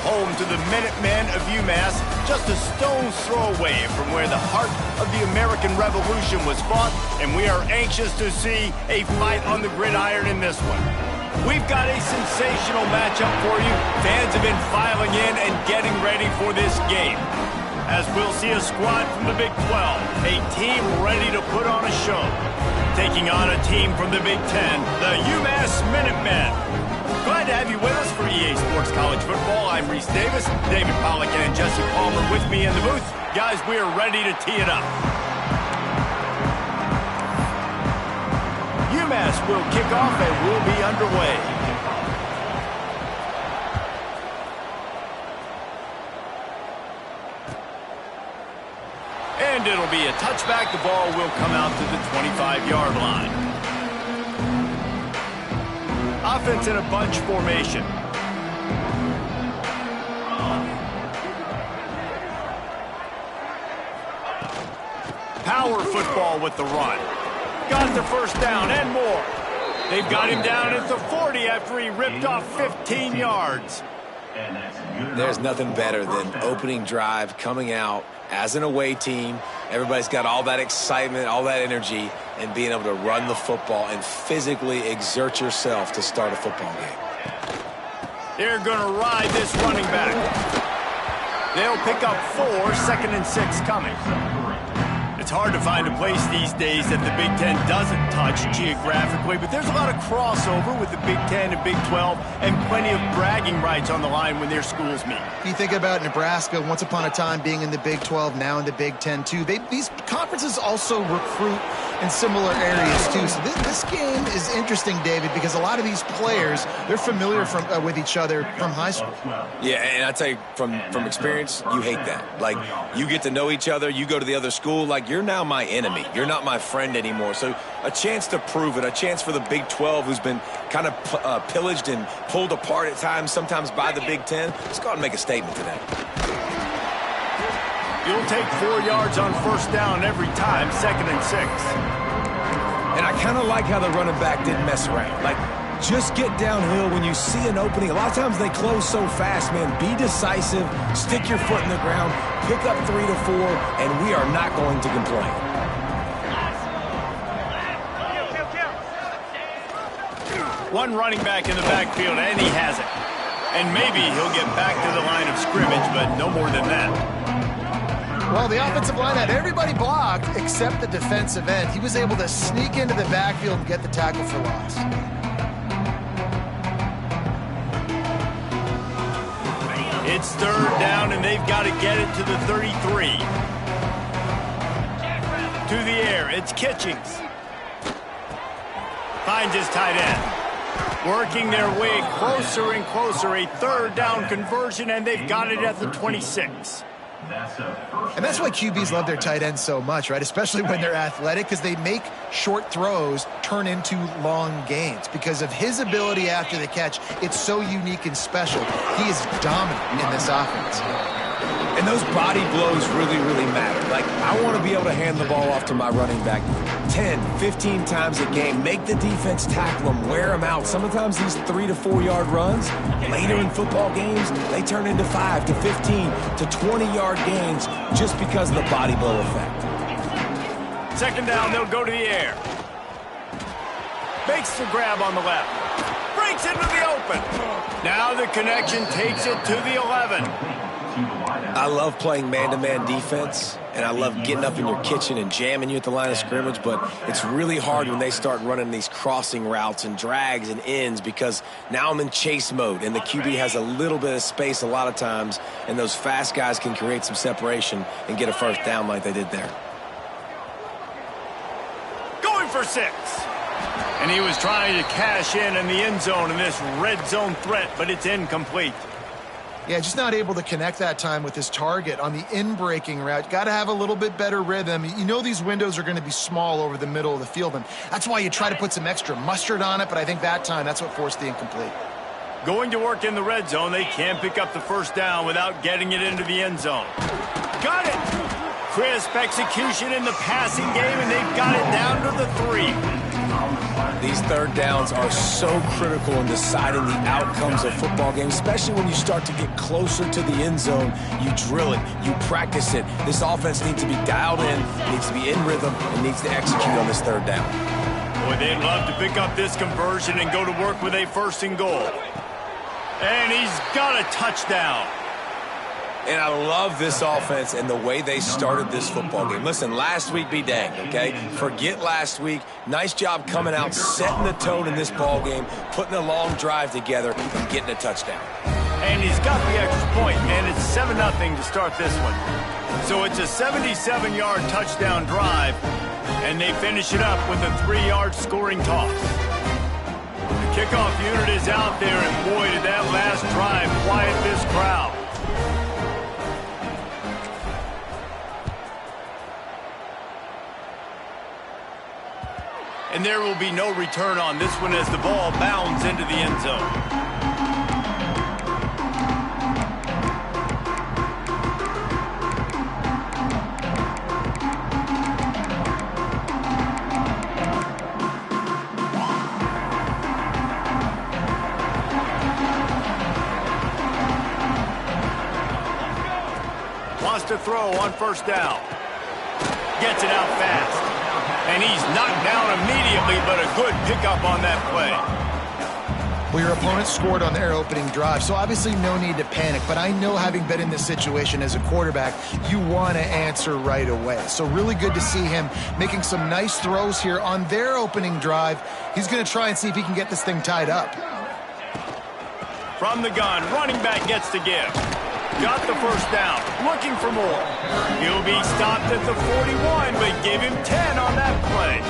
home to the Minutemen of UMass, just a stone's throw away from where the heart of the American Revolution was fought, and we are anxious to see a fight on the gridiron in this one. We've got a sensational matchup for you. Fans have been filing in and getting ready for this game, as we'll see a squad from the Big 12, a team ready to put on a show, taking on a team from the Big 10, the UMass Minutemen. Glad to have you with us for EA Sports College Football. I'm Reese Davis, David Pollack and Jesse Palmer with me in the booth. Guys, we are ready to tee it up. UMass will kick off and we'll be underway. And it'll be a touchback. The ball will come out to the 25-yard line. Offense in a bunch formation. Power football with the run. Got the first down and more. They've got him down at the 40 after he ripped off 15 yards. There's nothing better than opening drive, coming out as an away team. Everybody's got all that excitement, all that energy, and being able to run the football and physically exert yourself to start a football game. They're going to ride this running back. They'll pick up 4, 2nd and 6 coming. It's hard to find a place these days that the Big Ten doesn't touch geographically, but there's a lot of crossover with the Big Ten and Big 12 and plenty of bragging rights on the line when their schools meet. You think about Nebraska, once upon a time being in the Big 12, now in the Big 10 too. These conferences also recruit in similar areas too. So this game is interesting, David, because a lot of these players, they're familiar with each other from high school. Yeah, and I tell you, from experience, you hate that. Like, you get to know each other, you go to the other school, like, you're now my enemy. You're not my friend anymore. So a chance to prove it, a chance for the Big 12, who's been kind of pillaged and pulled apart at times, sometimes by the Big 10. Let's go out and make a statement today. You'll take 4 yards on first down every time, 2nd and 6. And I kind of like how the running back didn't mess around. Like, just get downhill when you see an opening. A lot of times they close so fast, man. Be decisive, stick your foot in the ground, pick up 3 to 4, and we are not going to complain. One running back in the backfield, and he has it. And maybe he'll get back to the line of scrimmage, but no more than that. Well, the offensive line had everybody blocked except the defensive end. He was able to sneak into the backfield and get the tackle for loss. It's 3rd down, and they've got to get it to the 33. To the air, it's Kitchings. Finds his tight end. Working their way closer and closer. A 3rd down conversion, and they've got it at the 26. And that's why QBs love their tight ends so much, right? Especially when they're athletic, because they make short throws turn into long gains. Because of his ability after the catch, it's so unique and special. He is dominant in this offense. And those body blows really, really matter. Like, I want to be able to hand the ball off to my running back 10, 15 times a game. Make the defense tackle them, wear them out. Sometimes these 3 to 4 yard runs, later in football games, they turn into 5 to 15 to 20-yard gains just because of the body blow effect. 2nd down, they'll go to the air. Makes the grab on the left. Breaks into the open. Now the connection takes it to the 11. I love playing man-to-man defense, and I love getting up in your kitchen and jamming you at the line of scrimmage, but it's really hard when they start running these crossing routes and drags and ends because now I'm in chase mode, and the QB has a little bit of space a lot of times, and those fast guys can create some separation and get a first down like they did there. Going for 6. And he was trying to cash in the end zone in this red zone threat, but it's incomplete. Yeah, just not able to connect that time with his target on the in-breaking route. Got to have a little bit better rhythm. You know these windows are going to be small over the middle of the field, and that's why you try to put some extra mustard on it, but I think that time, that's what forced the incomplete. Going to work in the red zone, they can't pick up the first down without getting it into the end zone. Got it! Crisp execution in the passing game, and they've got it down to the 3. These third downs are so critical in deciding the outcomes of football games, especially when you start to get closer to the end zone. You drill it, you practice it. This offense needs to be dialed in, needs to be in rhythm, and needs to execute on this third down. Boy, they'd love to pick up this conversion and go to work with a 1st and goal. And he's got a touchdown. And I love this offense and the way they started this football game. Listen, last week be danged, okay? Forget last week. Nice job coming out, setting the tone in this ball game, putting a long drive together, and getting a touchdown. And he's got the extra point, and it's 7-0 to start this one. So it's a 77-yard touchdown drive, and they finish it up with a 3-yard scoring toss. The kickoff unit is out there, and boy, did that last drive quiet this crowd. And there will be no return on this one as the ball bounds into the end zone. Wants to throw on 1st down. Gets it out fast. And he's knocked down immediately, but a good pickup on that play. Well, your opponent scored on their opening drive, so obviously no need to panic. But I know, having been in this situation as a quarterback, you want to answer right away. So really good to see him making some nice throws here on their opening drive. He's going to try and see if he can get this thing tied up. From the gun, running back gets to give. Got the 1st down, looking for more. He'll be stopped at the 41, but give him 10 on that play.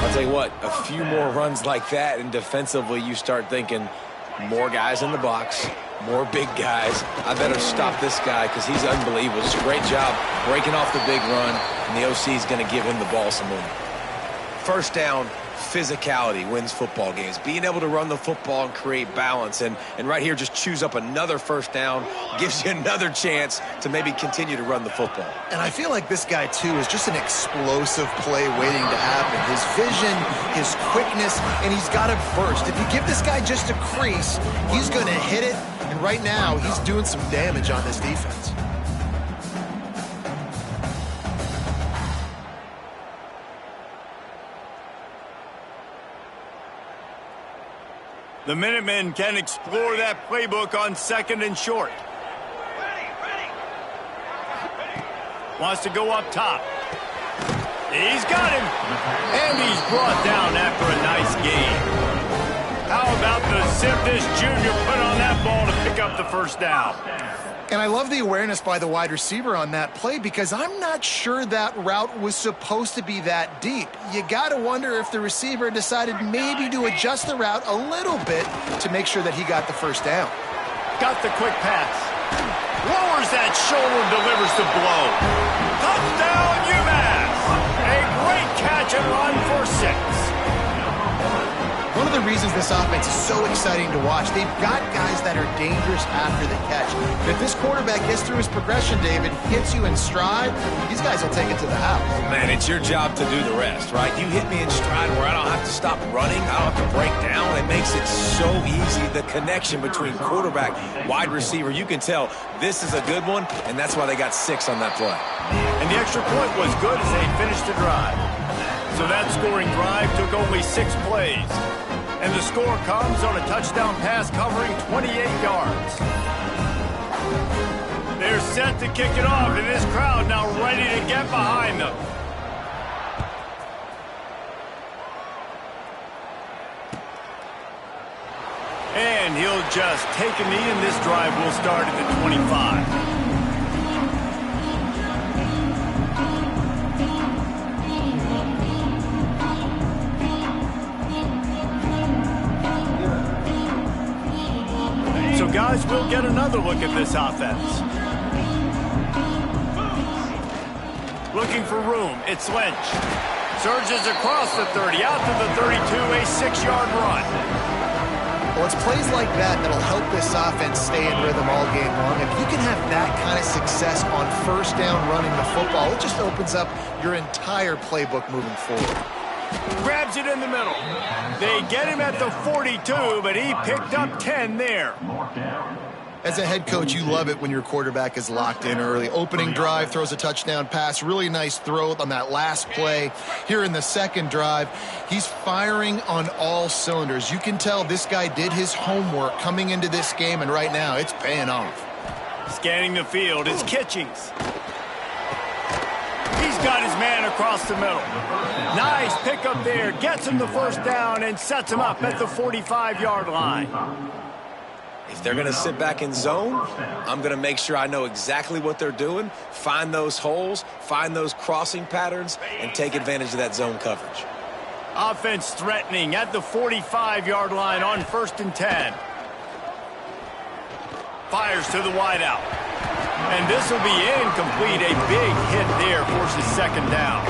I'll tell you what, a few more runs like that, and defensively you start thinking, more guys in the box, more big guys. I better stop this guy because he's unbelievable. Just a great job breaking off the big run, and the OC is going to give him the ball some more. 1st down, physicality wins football games. Being able to run the football and create balance. And right here, just choose up another 1st down, gives you another chance to maybe continue to run the football. And I feel like this guy, too, is just an explosive play waiting to happen. His vision, his quickness, and he's got it first. If you give this guy just a crease, he's going to hit it. And right now, he's doing some damage on this defense. The Minutemen can explore that playbook on 2nd and short. Wants to go up top. He's got him. And he's brought down after a nice gain. How about the zip this junior put on that ball to pick up the 1st down? And I love the awareness by the wide receiver on that play, because I'm not sure that route was supposed to be that deep. You got to wonder if the receiver decided maybe to adjust the route a little bit to make sure that he got the 1st down. Got the quick pass. Lowers that shoulder, delivers the blow. Touchdown, UMass. A great catch and run for 6. One of the reasons this offense is so exciting to watch, they've got guys that are dangerous after the catch. And if this quarterback gets through his progression, David, hits you in stride, these guys will take it to the house. Man, it's your job to do the rest, right? You hit me in stride where I don't have to stop running, I don't have to break down. It makes it so easy, the connection between quarterback, wide receiver. You can tell this is a good one, and that's why they got 6 on that play. And the extra point was good as they finished the drive. So that scoring drive took only 6 plays. And the score comes on a touchdown pass covering 28 yards. They're set to kick it off, and this crowd now ready to get behind them. And he'll just take a knee, and this drive will start at the 25. So, guys, we'll get another look at this offense. Looking for room. It's Lynch. Surges across the 30, out to the 32, a 6-yard run. Well, it's plays like that that'll help this offense stay in rhythm all game long. If you can have that kind of success on 1st down running the football, it just opens up your entire playbook moving forward. Grabs it in the middle. They get him at the 42, but he picked up 10 there. As a head coach, you love it when your quarterback is locked in early. Opening drive, throws a touchdown pass. Really nice throw on that last play. Here in the second drive, he's firing on all cylinders. You can tell this guy did his homework coming into this game, and right now it's paying off. Scanning the field is Kitchings. He's got his man across the middle. Nice pickup there. Gets him the first down and sets him up at the 45-yard line. If they're going to sit back in zone, I'm going to make sure I know exactly what they're doing, find those holes, find those crossing patterns, and take advantage of that zone coverage. Offense threatening at the 45-yard line on 1st and 10. Fires to the wideout. And this will be incomplete. A big hit there forces second down.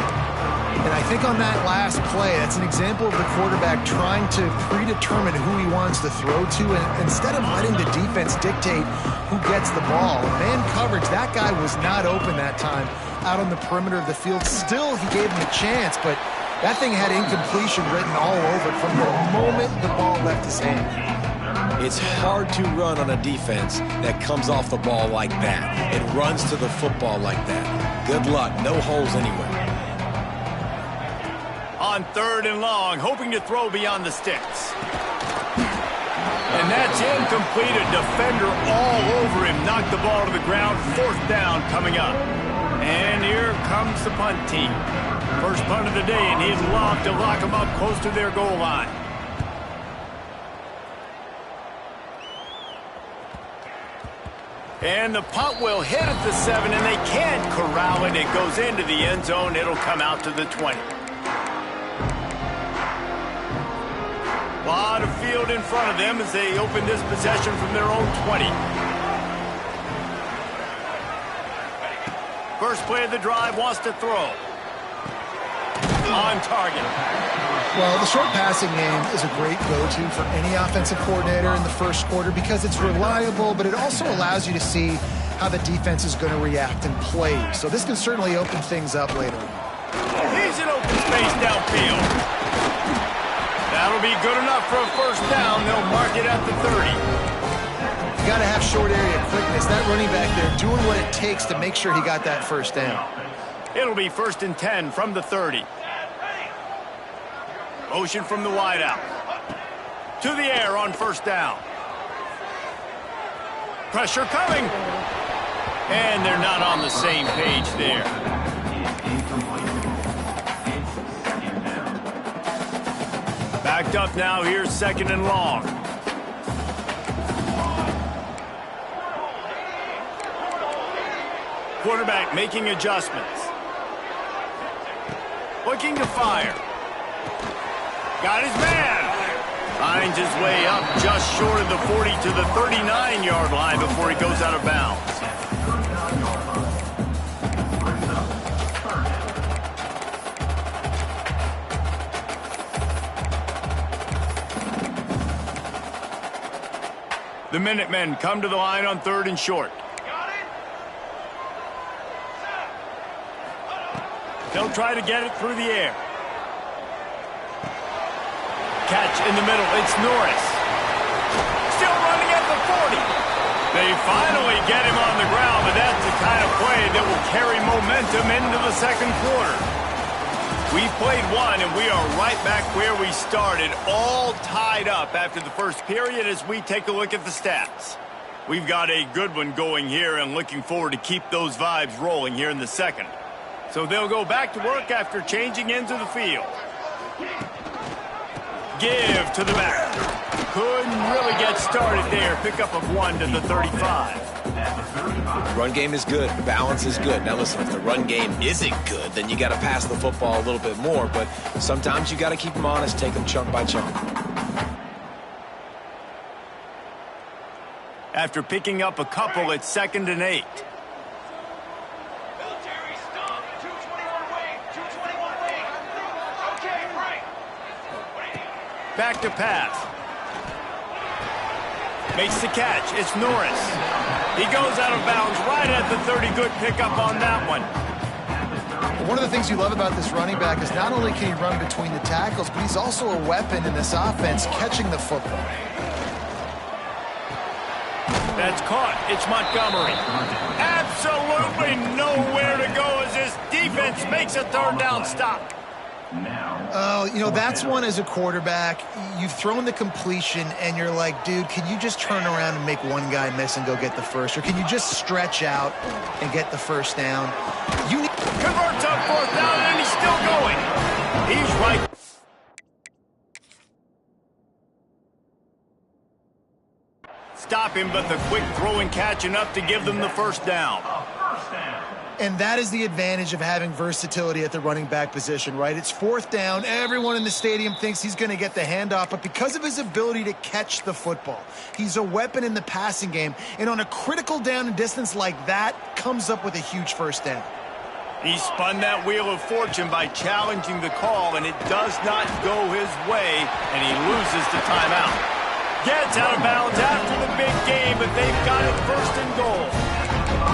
And I think on that last play, that's an example of the quarterback trying to predetermine who he wants to throw to, and instead of letting the defense dictate who gets the ball. Man coverage, that guy was not open that time out on the perimeter of the field. Still, he gave him a chance, but that thing had incompletion written all over it from the moment the ball left his hand. It's hard to run on a defense that comes off the ball like that. It runs to the football like that. Good luck. No holes anywhere. On 3rd and long, hoping to throw beyond the sticks. And that's incomplete. A defender all over him. Knocked the ball to the ground. 4th down coming up. And here comes the punt team. First punt of the day, and he'd love to lock them up close to their goal line. And the punt will hit at the 7, and they can't corral it. It goes into the end zone. It'll come out to the 20. A lot of field in front of them as they open this possession from their own 20. First play of the drive, wants to throw. On target. Well, the short passing game is a great go-to for any offensive coordinator in the first quarter because it's reliable, but it also allows you to see how the defense is going to react and play. So this can certainly open things up later. He's in open space downfield. That'll be good enough for a first down. They'll mark it at the 30. You got to have short area quickness. That running back there doing what it takes to make sure he got that first down. It'll be 1st and 10 from the 30. Motion from the wideout. To the air on 1st down. Pressure coming. And they're not on the same page there. Backed up now. Here's 2nd and long. Quarterback making adjustments. Looking to fire. Got his man. Finds his way up just short of the 40 to the 39-yard line before he goes out of bounds. The Minutemen come to the line on 3rd and short. They'll try to get it through the air. Catch in the middle. It's Norris. Still running at the 40. They finally get him on the ground, but that's the kind of play that will carry momentum into the 2nd quarter. We've played one, and we are right back where we started, all tied up after the first period as we take a look at the stats. We've got a good one going here and looking forward to keep those vibes rolling here in the 2nd. So they'll go back to work after changing ends of the field. Give to the back. Couldn't really get started there. Pickup of 1 to the 35. Run game is good. Balance is good. Now listen, if the run game isn't good, then you got to pass the football a little bit more. But sometimes you got to keep them honest, take them chunk by chunk. After picking up a couple, it's 2nd and 8. Back to pass. Makes the catch. It's Norris. He goes out of bounds right at the 30. Good pickup on that one. One of the things you love about this running back is not only can he run between the tackles, but he's also a weapon in this offense catching the football. That's caught. It's Montgomery. Absolutely nowhere to go as this defense makes a third down stop. Oh, you know, that's one as a quarterback. You've thrown the completion, and you're like, dude, can you just turn around and make one guy miss and go get the first? Or can you just stretch out and get the first down? Converts on fourth down, and he's still going. He's right. Stop him, but the quick throw and catch enough to give them the first down. And that is the advantage of having versatility at the running back position, right? It's fourth down. Everyone in the stadium thinks he's going to get the handoff, but because of his ability to catch the football, he's a weapon in the passing game. And on a critical down and distance like that, comes up with a huge first down. He spun that wheel of fortune by challenging the call, and it does not go his way, and he loses the timeout. Gets out of bounds after the big game, but they've got it first and goal.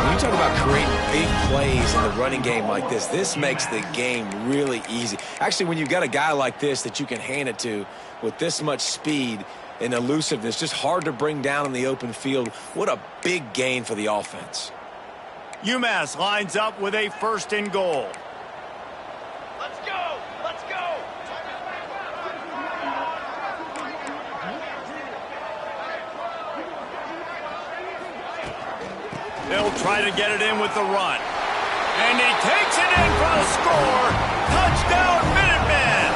When you talk about creating big plays in the running game like this makes the game really easy. Actually, when you've got a guy like this that you can hand it to with this much speed and elusiveness, just hard to bring down in the open field, what a big gain for the offense. UMass lines up with a first and goal. Let's go! Let's go! They'll try to get it in with the run. And he takes it in for the score. Touchdown, Minutemen!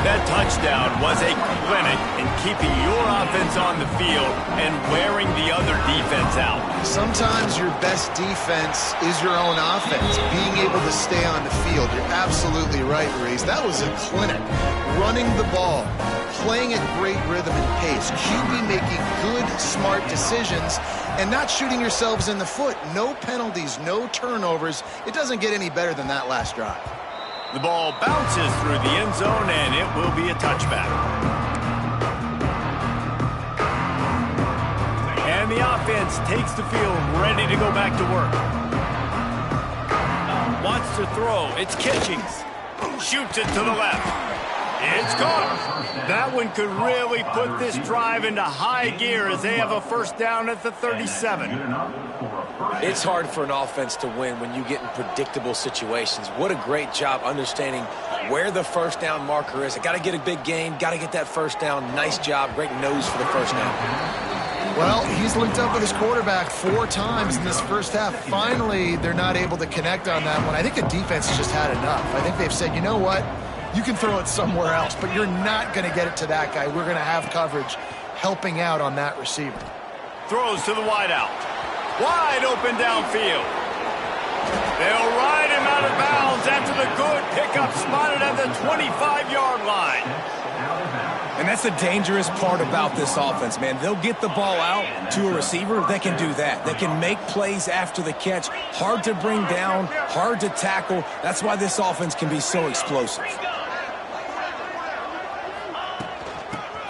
That touchdown was a clinic in keeping your offense on the field and wearing the other defense out. Sometimes your best defense is your own offense, being able to stay on the field. You're absolutely right, Reese. That was a clinic. Running the ball, playing at great rhythm and pace, QB making good, smart decisions, and not shooting yourselves in the foot. No penalties, no turnovers. It doesn't get any better than that last drive. The ball bounces through the end zone, and it will be a touchback. And the offense takes the field, ready to go back to work. Wants to throw. It's Kitchings. Shoots it to the left. It's caught. That one could really put this drive into high gear as they have a first down at the 37. It's hard for an offense to win when you get in predictable situations. What a great job understanding where the first down marker is. I got to get a big gain, got to get that first down. Nice job, great nose for the first down. Well, he's linked up with his quarterback 4 times in this first half. Finally, they're not able to connect on that one. I think the defense has just had enough. I think they've said, you know what? You can throw it somewhere else, but you're not going to get it to that guy. We're going to have coverage helping out on that receiver. Throws to the wideout. Wide open downfield. They'll ride him out of bounds after the good pickup spotted at the 25-yard line. And that's the dangerous part about this offense, man. They'll get the ball out to a receiver. They can do that. They can make plays after the catch. Hard to bring down, hard to tackle. That's why this offense can be so explosive.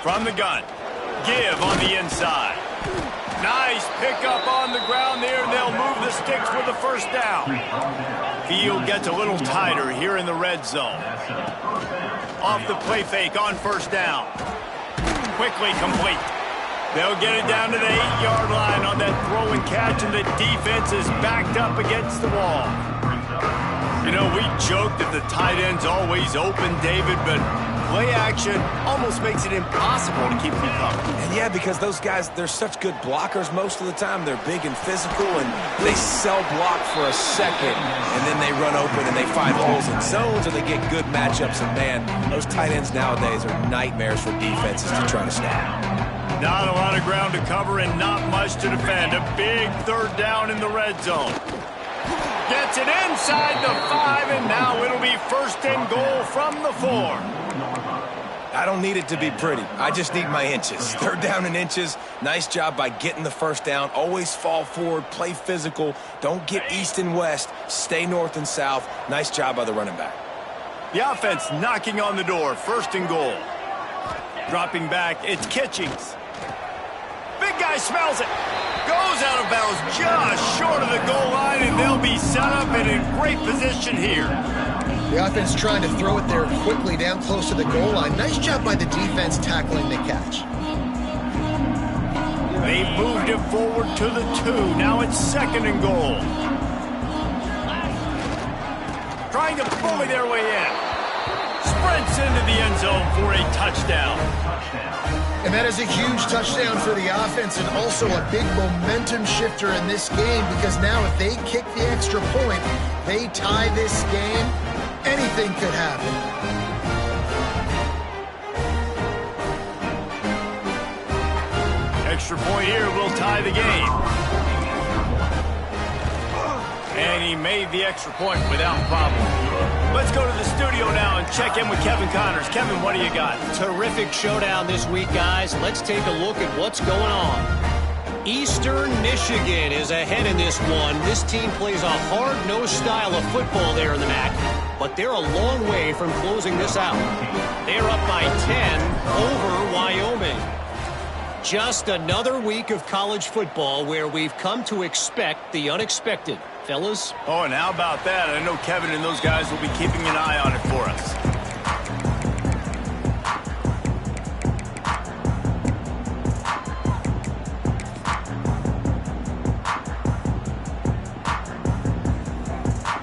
From the gun. Give on the inside. Nice pickup on the ground there, and they'll move the sticks with the first down. Field gets a little tighter here in the red zone. Off the play fake on first down. Quickly complete. They'll get it down to the 8-yard line on that throw and catch, and the defense is backed up against the wall. You know, we joke that the tight end's always open, David, but play action almost makes it impossible to keep them covered. And yeah, because those guys, they're such good blockers most of the time. They're big and physical, and they sell block for a second, and then they run open and they find holes in zones, or they get good matchups. And man, those tight ends nowadays are nightmares for defenses to try to stop. Not a lot of ground to cover and not much to defend. A big third down in the red zone. Gets it inside the 5, and now it'll be first and goal from the 4. I don't need it to be pretty. I just need my inches. Third down in inches. Nice job by getting the first down. Always fall forward, play physical. Don't get east and west. Stay north and south. Nice job by the running back. The offense knocking on the door. First and goal. Dropping back, it's Kitchings. Big guy smells it. Goes out out of bounds just short of the goal line, and they'll be set up and in great position here. The offense trying to throw it there quickly down close to the goal line. Nice job by the defense tackling the catch. They've moved it forward to the 2. Now it's 2nd and goal. Trying to bully their way in. Sprints into the end zone for a touchdown. And that is a huge touchdown for the offense and also a big momentum shifter in this game, because now if they kick the extra point, they tie this game, anything could happen. Extra point here will tie the game. And he made the extra point without problem. Let's go to the studio now and check in with Kevin Connors. Kevin, what do you got? Terrific showdown this week, guys. Let's take a look at what's going on. Eastern Michigan is ahead in this one. This team plays a hard-nosed style of football there in the MAC, but they're a long way from closing this out. They're up by 10 over Wyoming. Just another week of college football where we've come to expect the unexpected. Fellas? Oh, and how about that? I know Kevin and those guys will be keeping an eye on it for us.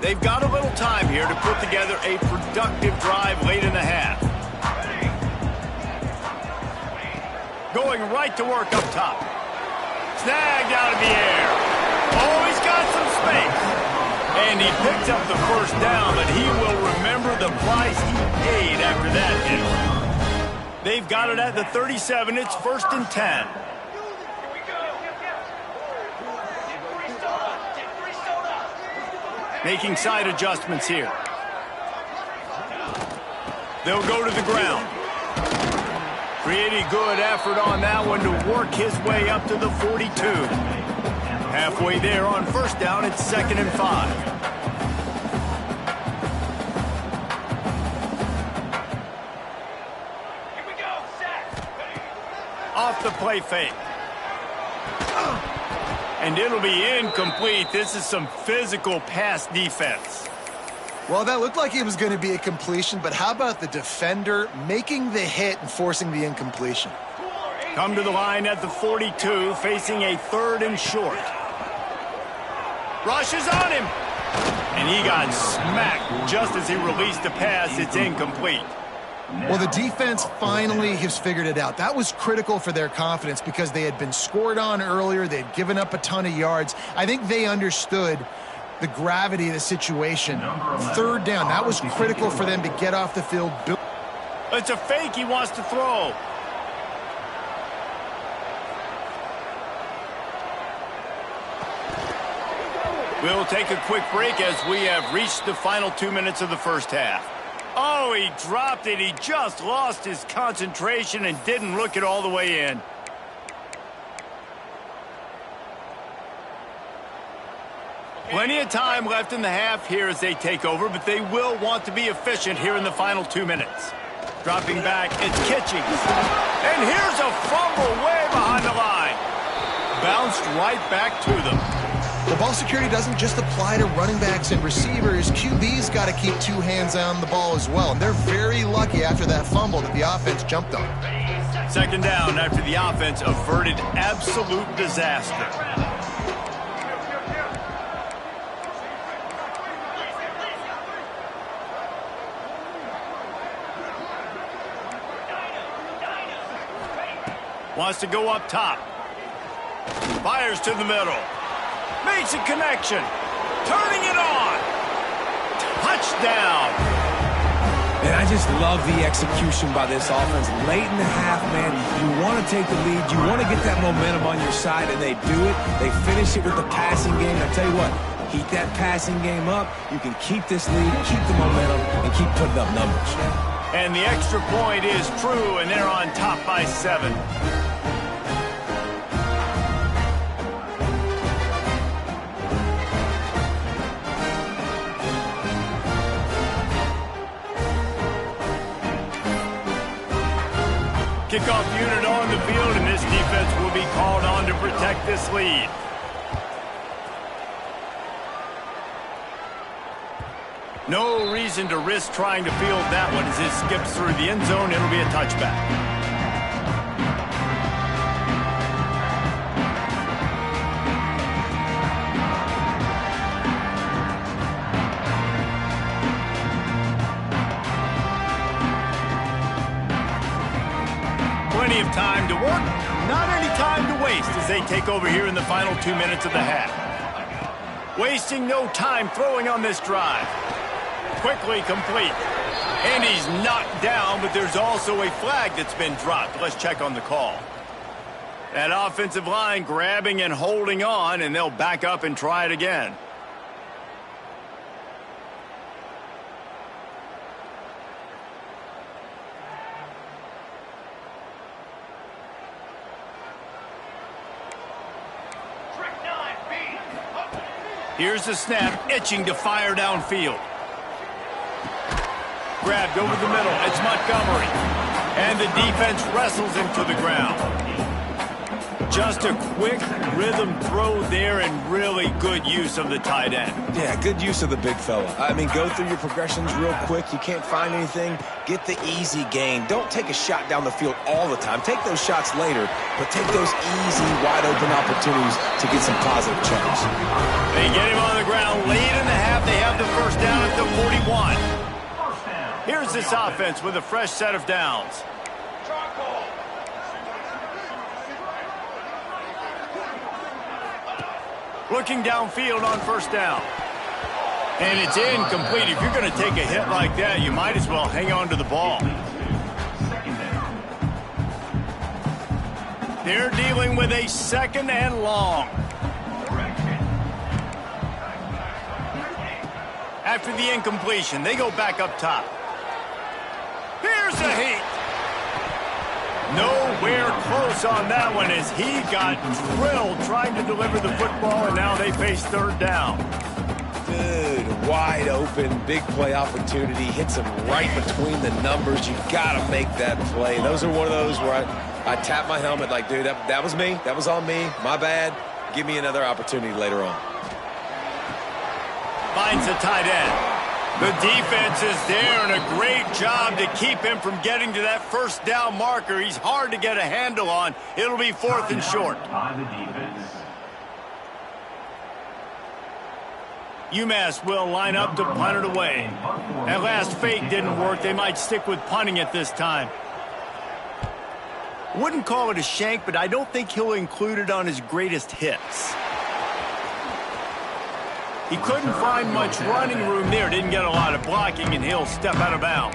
They've got a little time here to put together a productive drive late in the half. Going right to work up top. Snagged out of the air. Oh, he's got some space. And he picked up the first down, but he will remember the price he paid after that hit. They've got it at the 37. It's 1st and 10. Making side adjustments here. They'll go to the ground. Pretty good effort on that one to work his way up to the 42. Halfway there on 1st down, it's 2nd and 5. Here we go, set. Off the play fake. And it'll be incomplete. This is some physical pass defense. Well, that looked like it was going to be a completion, but how about the defender making the hit and forcing the incompletion? Come to the line at the 42, facing a 3rd and short. Rushes on him. And he got smacked just as he released the pass. It's incomplete. Well, the defense finally has figured it out. That was critical for their confidence because they had been scored on earlier. They'd given up a ton of yards. I think they understood the gravity of the situation. 3rd down, that was critical for them to get off the field. It's a fake he wants to throw. We'll take a quick break as we have reached the final 2 minutes of the first half. Oh, he dropped it. He just lost his concentration and didn't look it all the way in. Plenty of time left in the half here as they take over, but they will want to be efficient here in the final 2 minutes. Dropping back, it's Kitchings. And here's a fumble way behind the line. Bounced right back to them. The ball security doesn't just apply to running backs and receivers. QB's got to keep 2 hands on the ball as well. And they're very lucky after that fumble that the offense jumped on. 2nd down after the offense averted absolute disaster. Wants to go up top. Fires to the middle. Makes a connection. Turning it on. Touchdown. And I just love the execution by this offense. Late in the half, man, you want to take the lead. You want to get that momentum on your side, and they do it. They finish it with the passing game. I tell you what, keep that passing game up. You can keep this lead, keep the momentum, and keep putting up numbers. And the extra point is true, and they're on top by 7. Kickoff unit on the field, and this defense will be called on to protect this lead. No reason to risk trying to field that one as it skips through the end zone. It'll be a touchback. Plenty of time to work, not any time to waste as they take over here in the final 2 minutes of the half. Wasting no time throwing on this drive. Quickly complete. And he's knocked down, but there's also a flag that's been dropped. Let's check on the call. That offensive line grabbing and holding on, and they'll back up and try it again. Here's the snap, itching to fire downfield. Grabbed over the middle, it's Montgomery. And the defense wrestles him to the ground. Just a quick rhythm throw there and really good use of the tight end. Yeah, good use of the big fella. I mean, go through your progressions real quick. You can't find anything. Get the easy gain. Don't take a shot down the field all the time. Take those shots later, but take those easy, wide-open opportunities to get some positive chunks. They get him on the ground late in the half. They have the first down at the 41. Here's this offense with a fresh set of downs. Looking downfield on first down. And it's incomplete. If you're going to take a hit like that, you might as well hang on to the ball. They're dealing with a second and long. After the incompletion, they go back up top. Here's a heat. Nowhere close on that one as he got drilled trying to deliver the football, and now they face third down. Good, wide open, big play opportunity. Hits him right between the numbers. You got to make that play. Those are one of those where I tap my helmet like, dude, that was me. That was on me. My bad. Give me another opportunity later on. Finds the tight end. The defense is there, and a great job to keep him from getting to that first down marker. He's hard to get a handle on. It'll be fourth and short. UMass will line up to punt it away. That last fake didn't work. They might stick with punting it this time. Wouldn't call it a shank, but I don't think he'll include it on his greatest hits. He couldn't find much running room there. Didn't get a lot of blocking, and he'll step out of bounds.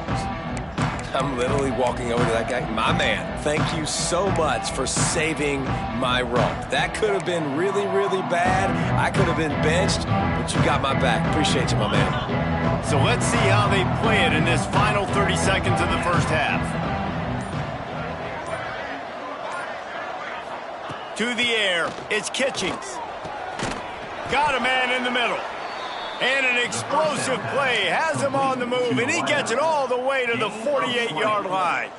I'm literally walking over to that guy. My man, thank you so much for saving my rump. That could have been really, really bad. I could have been benched, but you got my back. Appreciate you, my man. So let's see how they play it in this final 30 seconds of the first half. To the air, it's Kitchings. Got a man in the middle. And an explosive play has him on the move, and he gets it all the way to the 48-yard line.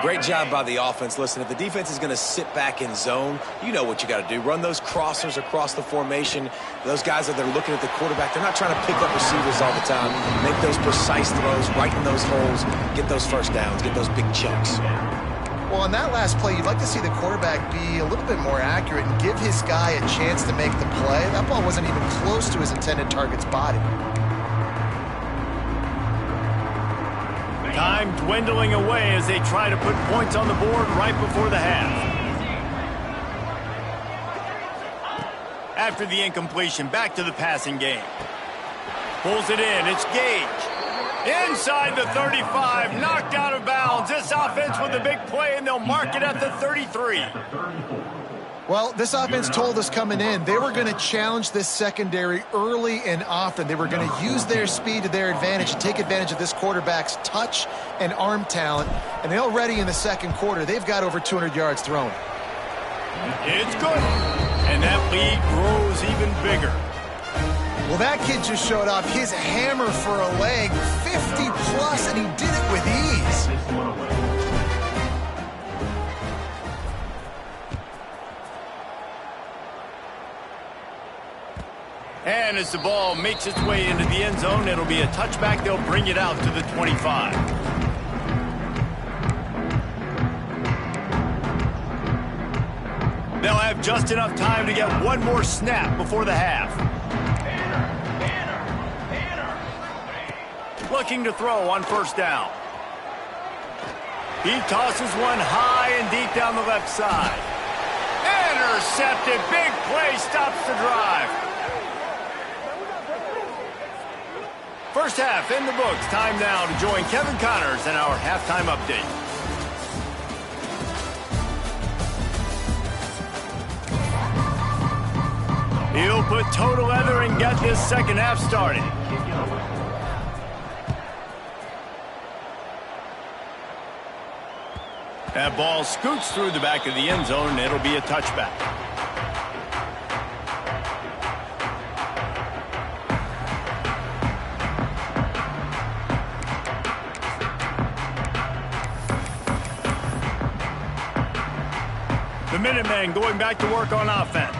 Great job by the offense. Listen, if the defense is going to sit back in zone, you know what you got to do. Run those crossers across the formation. Those guys that are looking at the quarterback, they're not trying to pick up receivers all the time. Make those precise throws, right in those holes, get those first downs, get those big chunks. Well, on that last play, you'd like to see the quarterback be a little bit more accurate and give his guy a chance to make the play. That ball wasn't even close to his intended target's body. Time dwindling away as they try to put points on the board right before the half. After the incompletion, back to the passing game. Pulls it in, it's Gage. Inside the 35, knocked out of bounds. This offense with a big play, and they'll mark it at the 33. Well, this offense told us coming in they were going to challenge this secondary early and often. They were going to use their speed to their advantage and take advantage of this quarterback's touch and arm talent. And already in the second quarter, they've got over 200 yards thrown. It's good. And that lead grows even bigger. Well, that kid just showed off his hammer for a leg, 50-plus, and he did it with ease. And as the ball makes its way into the end zone, it'll be a touchback. They'll bring it out to the 25. They'll have just enough time to get one more snap before the half. Looking to throw on first down. He tosses one high and deep down the left side. Intercepted. Big play stops the drive. First half in the books. Time now to join Kevin Connors in our halftime update. He'll put toe to leather and get this second half started. That ball scoots through the back of the end zone, and it'll be a touchback. The Minutemen going back to work on offense.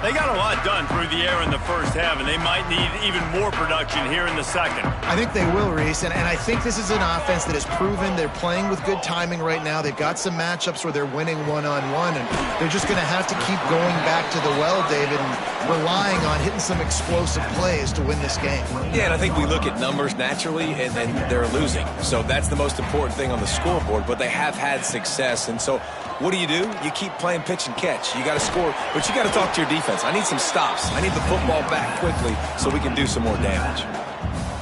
They got a lot done through the air in the first half, and they might need even more production here in the second. I think they will, Reese, and I think this is an offense that has proven they're playing with good timing right now. They've got some matchups where they're winning one-on-one, and they're just going to have to keep going back to the well, David, and relying on hitting some explosive plays to win this game. Yeah, and I think we look at numbers naturally, and they're losing. So that's the most important thing on the scoreboard, but they have had success, and so what do? You keep playing pitch and catch. You got to score, but you got to talk to your defense. I need some stops. I need the football back quickly so we can do some more damage.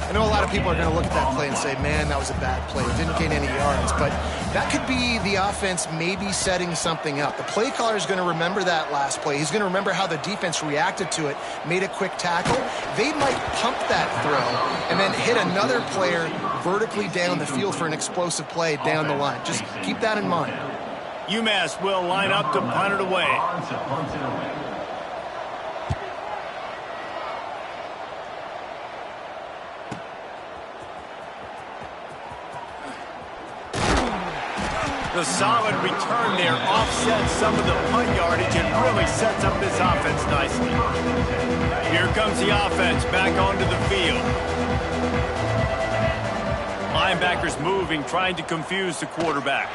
I know a lot of people are going to look at that play and say, man, that was a bad play. It didn't gain any yards, but that could be the offense maybe setting something up. The play caller is going to remember that last play. He's going to remember how the defense reacted to it, made a quick tackle. They might pump that throw and then hit another player vertically down the field for an explosive play down the line. Just keep that in mind. UMass will line up to punt it away. The solid return there offsets some of the punt yardage and really sets up this offense nicely. Here comes the offense back onto the field. Linebackers moving, trying to confuse the quarterback.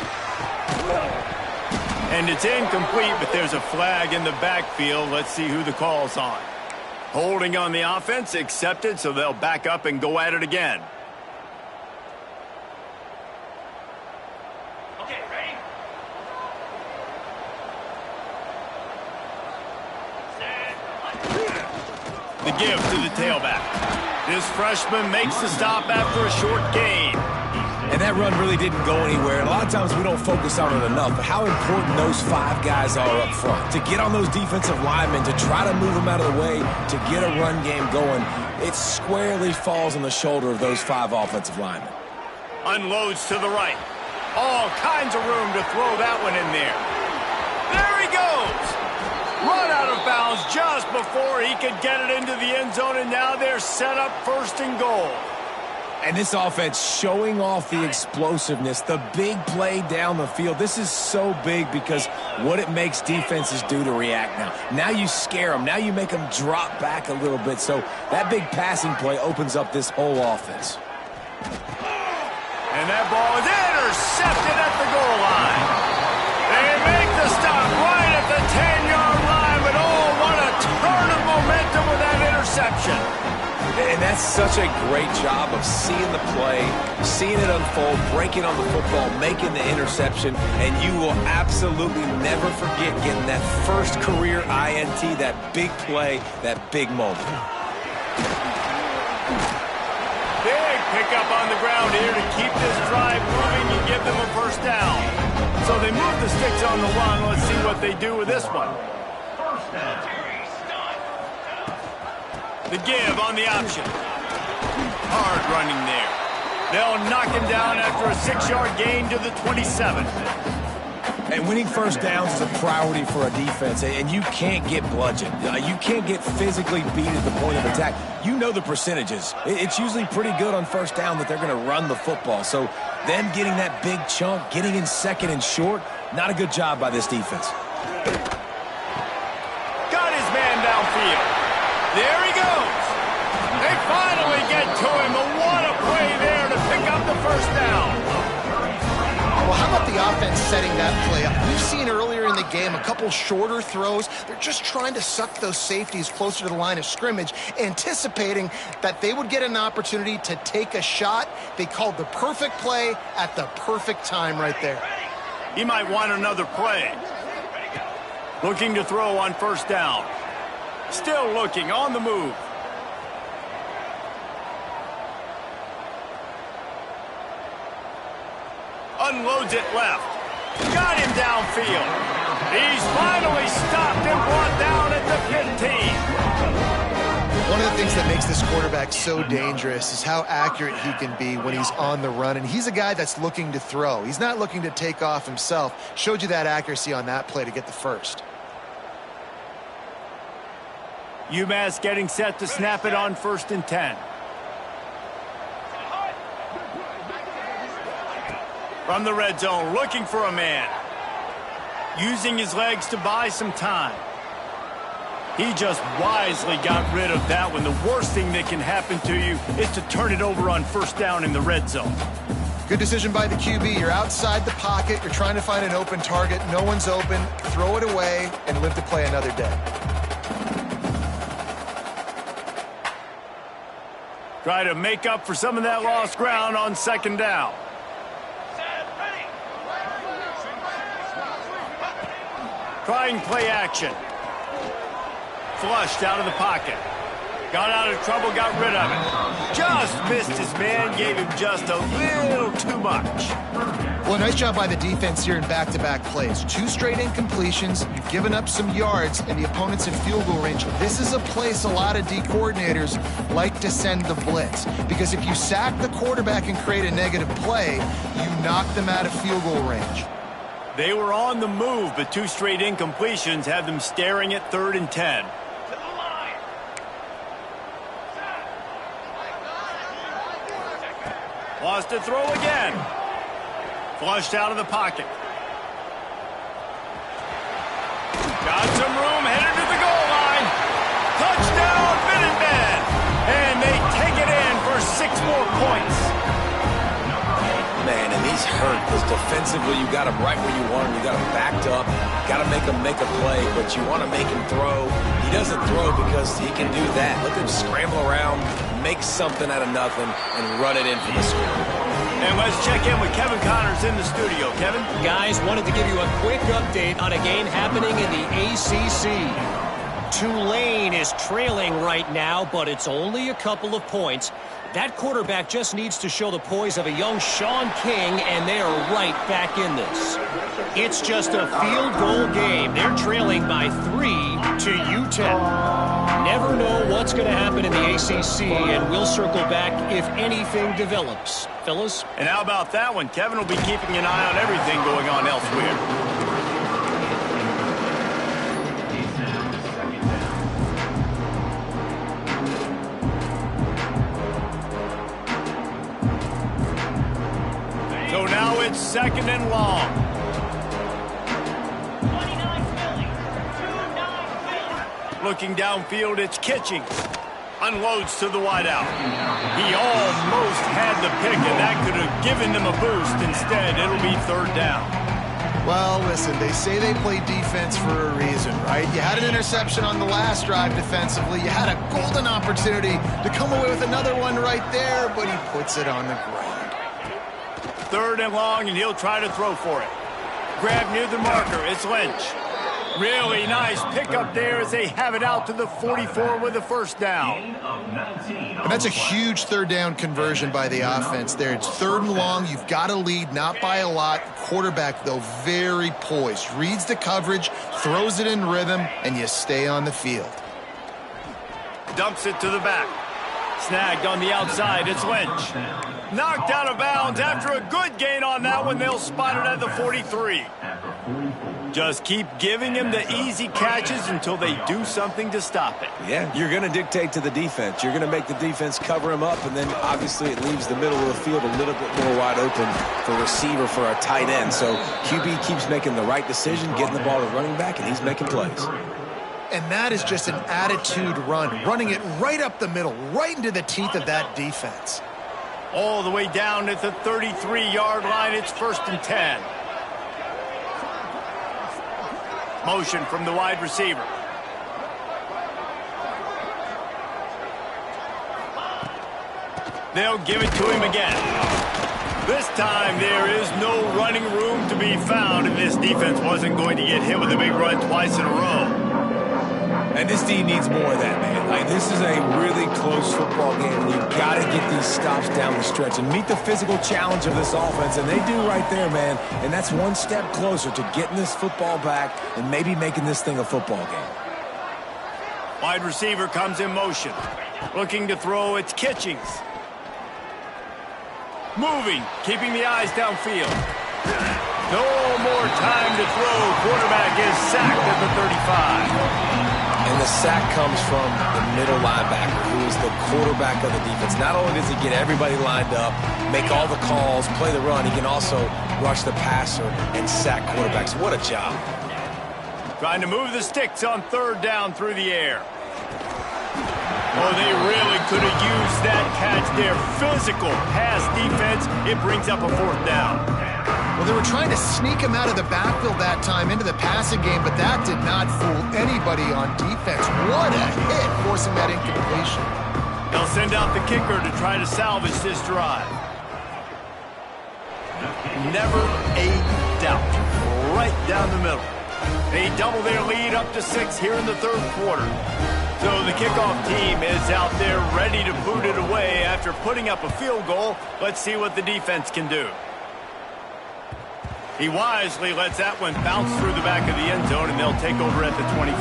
And it's incomplete, but there's a flag in the backfield. Let's see who the call's on. Holding on the offense, accepted, so they'll back up and go at it again. Okay, ready? The give to the tailback. This freshman makes the stop after a short gain. And that run really didn't go anywhere. And a lot of times we don't focus on it enough, but how important those five guys are up front. To get on those defensive linemen, to try to move them out of the way, to get a run game going, it squarely falls on the shoulder of those five offensive linemen. Unloads to the right. All kinds of room to throw that one in there. There he goes. Run out of bounds just before he could get it into the end zone, and now they're set up first and goal. And this offense showing off the explosiveness, the big play down the field. This is so big because what it makes defenses do to react now. Now you scare them. Now you make them drop back a little bit. So that big passing play opens up this whole offense. And that ball is intercepted at the goal line. They make the stop right at the 10-yard line, but oh, what a turn of momentum with that interception. And that's such a great job of seeing the play, seeing it unfold, breaking on the football, making the interception, and you will absolutely never forget getting that first career INT, that big play, that big moment. Big pickup on the ground here to keep this drive moving and give them a first down. So they move the sticks on the run. Let's see what they do with this one. First down. The give on the option. Hard running there. They'll knock him down after a 6-yard gain to the 27. And winning first downs is a priority for a defense, and you can't get bludgeoned. You can't get physically beat at the point of attack. You know the percentages. It's usually pretty good on first down that they're going to run the football. So them getting that big chunk, getting in second and short, not a good job by this defense. Got his man downfield. There he goes. the offense setting that play up. We've seen earlier in the game a couple shorter throws. They're just trying to suck those safeties closer to the line of scrimmage, anticipating that they would get an opportunity to take a shot. They called the perfect play at the perfect time right there. He might want another play. Looking to throw on first down. Still looking, on the move. Unloads it left. Got him downfield. He's finally stopped and brought down at the 15. One of the things that makes this quarterback so dangerous is how accurate he can be when he's on the run. And he's a guy that's looking to throw. He's not looking to take off himself. Showed you that accuracy on that play to get the first. UMass getting set to snap it on 1st and 10. From the red zone, looking for a man. Using his legs to buy some time. He just wisely got rid of that one. The worst thing that can happen to you is to turn it over on first down in the red zone. Good decision by the QB. You're outside the pocket. You're trying to find an open target. No one's open. Throw it away and live to play another day. Try to make up for some of that lost ground on 2nd down. Trying play action. Flushed out of the pocket. Got out of trouble, got rid of it. Just missed his man, gave him just a little too much. Well, nice job by the defense here in back-to-back plays. 2 straight incompletions. You've given up some yards, and the opponent's in field goal range. This is a place a lot of D coordinators like to send the blitz. Because if you sack the quarterback and create a negative play, you knock them out of field goal range. They were on the move, but 2 straight incompletions have them staring at 3rd and 10. Lost to throw again. Flushed out of the pocket. Got some room, headed to the goal line. Touchdown, Minutemen! And they take it in for 6 more points. Man, and he's hurt because defensively you got him right where you want him. You got him backed up. Got to make him make a play, but you want to make him throw. He doesn't throw because he can do that. Let him scramble around, make something out of nothing, and run it in for the score. And let's check in with Kevin Connors in the studio. Kevin? Guys, wanted to give you a quick update on a game happening in the ACC. Tulane is trailing right now, but it's only a couple of points. That quarterback just needs to show the poise of a young Sean King, and they are right back in this. It's just a field goal game. They're trailing by 3 to U10. Never know what's going to happen in the ACC, and we'll circle back if anything develops. Fellas? And how about that one? Kevin will be keeping an eye on everything going on elsewhere. So now it's 2nd and long. Looking downfield, it's Kitching. Unloads to the wideout. He almost had the pick, and that could have given them a boost. Instead, it'll be 3rd down. Well, listen, they say they play defense for a reason, right? You had an interception on the last drive defensively. You had a golden opportunity to come away with another one right there, but he puts it on the ground. 3rd and long, and he'll try to throw for it. Grab near the marker. It's Lynch. Really nice pickup there as they have it out to the 44 with a 1st down. And that's a huge 3rd down conversion by the offense there. It's 3rd and long. You've got to lead, not by a lot. Quarterback, though, very poised. Reads the coverage, throws it in rhythm, and you stay on the field. Dumps it to the back. Snagged on the outside. It's Lynch. Knocked out of bounds after a good gain on that one. They'll spot it at the 43. Just keep giving him the easy catches until they do something to stop it. Yeah, you're going to dictate to the defense. You're going to make the defense cover him up, and then obviously it leaves the middle of the field a little bit more wide open for receiver for a tight end. So QB keeps making the right decision, getting the ball to running back, and he's making plays. And that is just an attitude run, running it right up the middle, right into the teeth of that defense. All the way down at the 33-yard line. It's 1st and 10. Motion from the wide receiver. They'll give it to him again. This time there is no running room to be found, and this defense wasn't going to get hit with a big run twice in a row. And this D needs more of that, man. Like, this is a really close football game, and you've got to get these stops down the stretch and meet the physical challenge of this offense, and they do right there, man. And that's one step closer to getting this football back and maybe making this thing a football game. Wide receiver comes in motion. Looking to throw, it's Kitchings. Moving, keeping the eyes downfield. No more time to throw. Quarterback is sacked at the 35. And the sack comes from the middle linebacker, who is the quarterback of the defense. Not only does he get everybody lined up, make all the calls, play the run, he can also rush the passer and sack quarterbacks. What a job. Trying to move the sticks on third down through the air. Oh, they really could have used that catch there. Physical pass defense. It brings up a fourth down. Well, they were trying to sneak him out of the backfield that time into the passing game, but that did not fool anybody on defense. What a hit, forcing that incompletion. They'll send out the kicker to try to salvage this drive. Never a doubt. Right down the middle. They double their lead up to 6 here in the third quarter. So the kickoff team is out there ready to boot it away after putting up a field goal. Let's see what the defense can do. He wisely lets that one bounce through the back of the end zone, and they'll take over at the 25.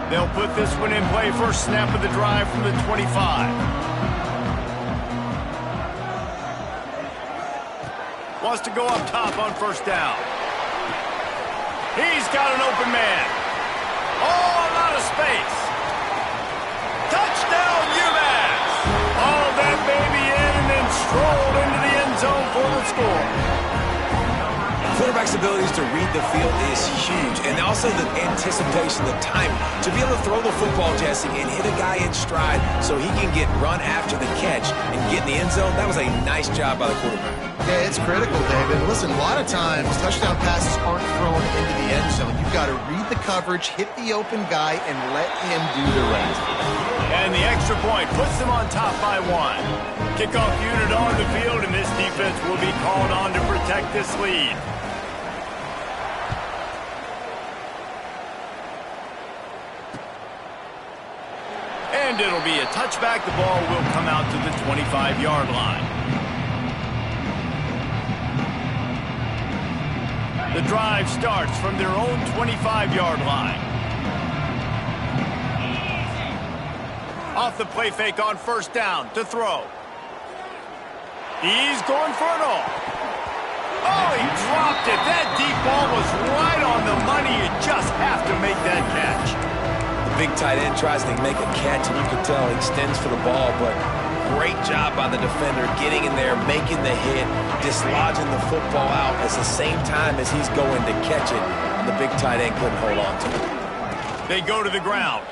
They'll put this one in play. First snap of the drive from the 25. Wants to go up top on first down. He's got an open man. Oh, a lot of space. Touchdown, UMass! All that baby in and then strolled into the end zone for the score. Quarterback's abilities to read the field is huge, and also the anticipation, the timing. To be able to throw the football, Jesse, and hit a guy in stride so he can get run after the catch and get in the end zone, that was a nice job by the quarterback. Yeah, it's critical, David. Listen, a lot of times touchdown passes aren't thrown into the end zone. You've got to read the coverage, hit the open guy, and let him do the rest. And the extra point puts them on top by 1. Kickoff unit on the field, and this defense will be called on to protect this lead. And it'll be a touchback. The ball will come out to the 25-yard line. The drive starts from their own 25-yard line. Off the play fake on first down to throw. He's going for it all. Oh, he dropped it. That deep ball was right on the money. You just have to make that catch. The big tight end tries to make a catch, and you can tell he extends for the ball, but great job by the defender getting in there, making the hit, dislodging the football out at the same time as he's going to catch it, and the big tight end couldn't hold on to it. They go to the ground.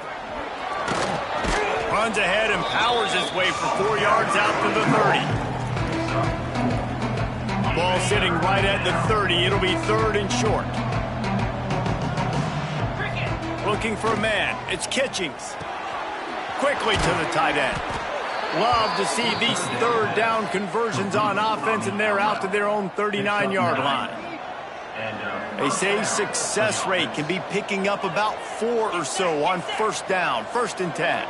Runs ahead and powers his way for 4 yards out to the 30. Ball sitting right at the 30. It'll be third and short. Looking for a man. It's Kitchings. Quickly to the tight end. Love to see these third down conversions on offense, and they're out to their own 39-yard line. They say success rate can be picking up about 4 or so on first down, 1st and 10.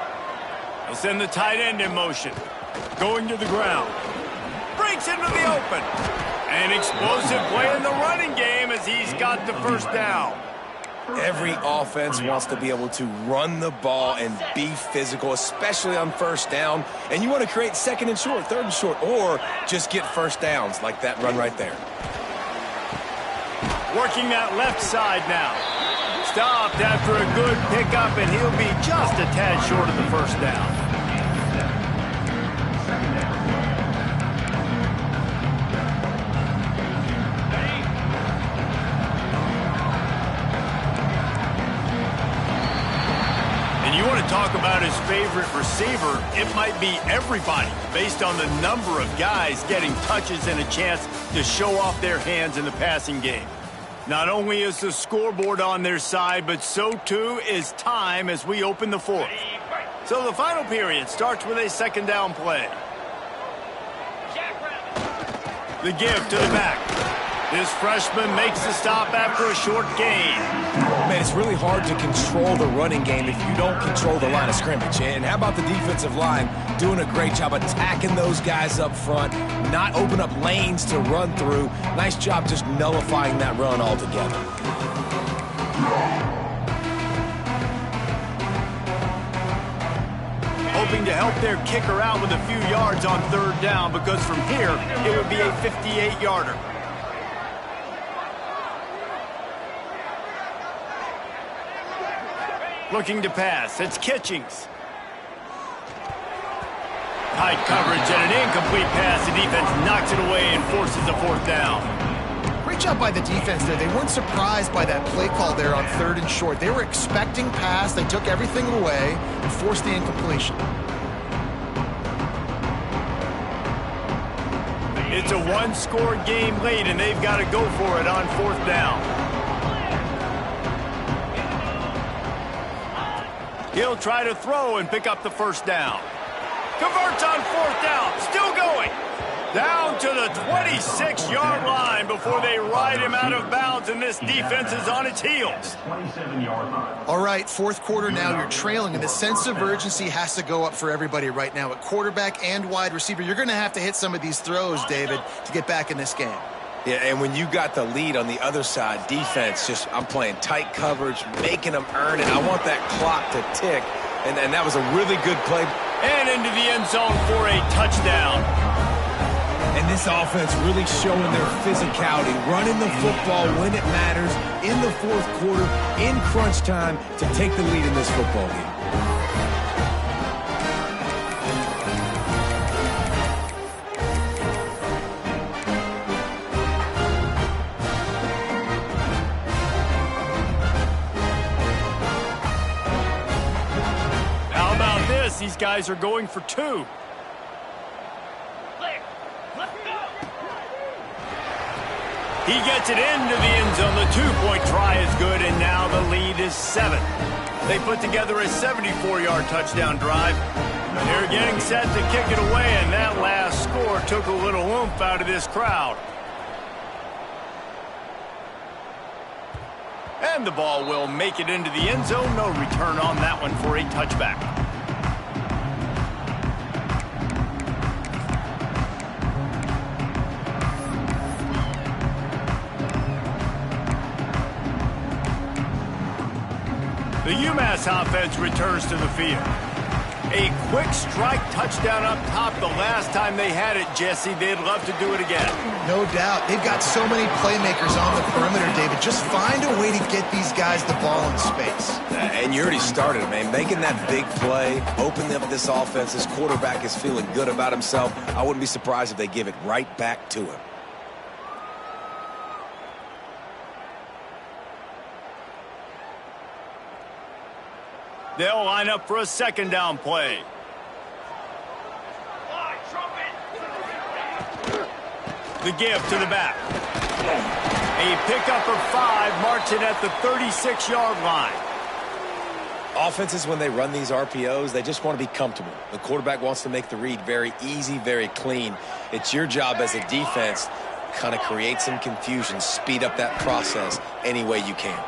They'll send the tight end in motion. Going to the ground. Breaks into the open. An explosive play in the running game as he's got the first down. Every offense wants to be able to run the ball and be physical, especially on first down. And you want to create 2nd and short, 3rd and short, or just get first downs like that run right there. Working that left side now. Stopped after a good pickup, and he'll be just a tad short of the first down. And you want to talk about his coach's favorite receiver, it might be everybody based on the number of guys getting touches and a chance to show off their hands in the passing game. Not only is the scoreboard on their side, but so too is time as we open the fourth. So the final period starts with a second down play. The give to the back. This freshman makes the stop after a short gain. Man, it's really hard to control the running game if you don't control the line of scrimmage. And how about the defensive line doing a great job attacking those guys up front, not open up lanes to run through. Nice job just nullifying that run altogether. Hoping to help their kicker out with a few yards on third down, because from here, it would be a 58-yarder. Looking to pass. It's Kitchings. Tight coverage and an incomplete pass. The defense knocks it away and forces a fourth down. Great job by the defense there. They weren't surprised by that play call there on third and short. They were expecting pass. They took everything away and forced the incompletion. It's a one-score game late, and they've got to go for it on fourth down. He'll try to throw and pick up the first down. Converts on fourth down. Still going. Down to the 26-yard line before they ride him out of bounds, and this defense is on its heels. 27-yard line. All right, fourth quarter now, you're trailing, and the sense of urgency has to go up for everybody right now. At quarterback and wide receiver, you're going to have to hit some of these throws, David, to get back in this game. Yeah, and when you got the lead on the other side, defense, I'm playing tight coverage, making them earn it. I want that clock to tick, and that was a really good play. And into the end zone for a touchdown. And this offense really showing their physicality, running the football when it matters, in the fourth quarter, in crunch time, to take the lead in this football game. How about this? These guys are going for two. He gets it into the end zone. The two-point try is good, and now the lead is 7. They put together a 74-yard touchdown drive. They're getting set to kick it away, and that last score took a little oomph out of this crowd. And the ball will make it into the end zone. No return on that one for a touchback. The UMass offense returns to the field. A quick strike touchdown up top the last time they had it, Jesse. They'd love to do it again. No doubt. They've got so many playmakers on the perimeter, David. Just find a way to get these guys the ball in space. And you already started, man. Making that big play, opening up this offense. This quarterback is feeling good about himself. I wouldn't be surprised if they give it right back to him. They'll line up for a second down play. The give to the back. A pickup of 5, marching at the 36-yard line. Offenses, when they run these RPOs, they just want to be comfortable. The quarterback wants to make the read very easy, very clean. It's your job as a defense, kind of create some confusion, speed up that process any way you can.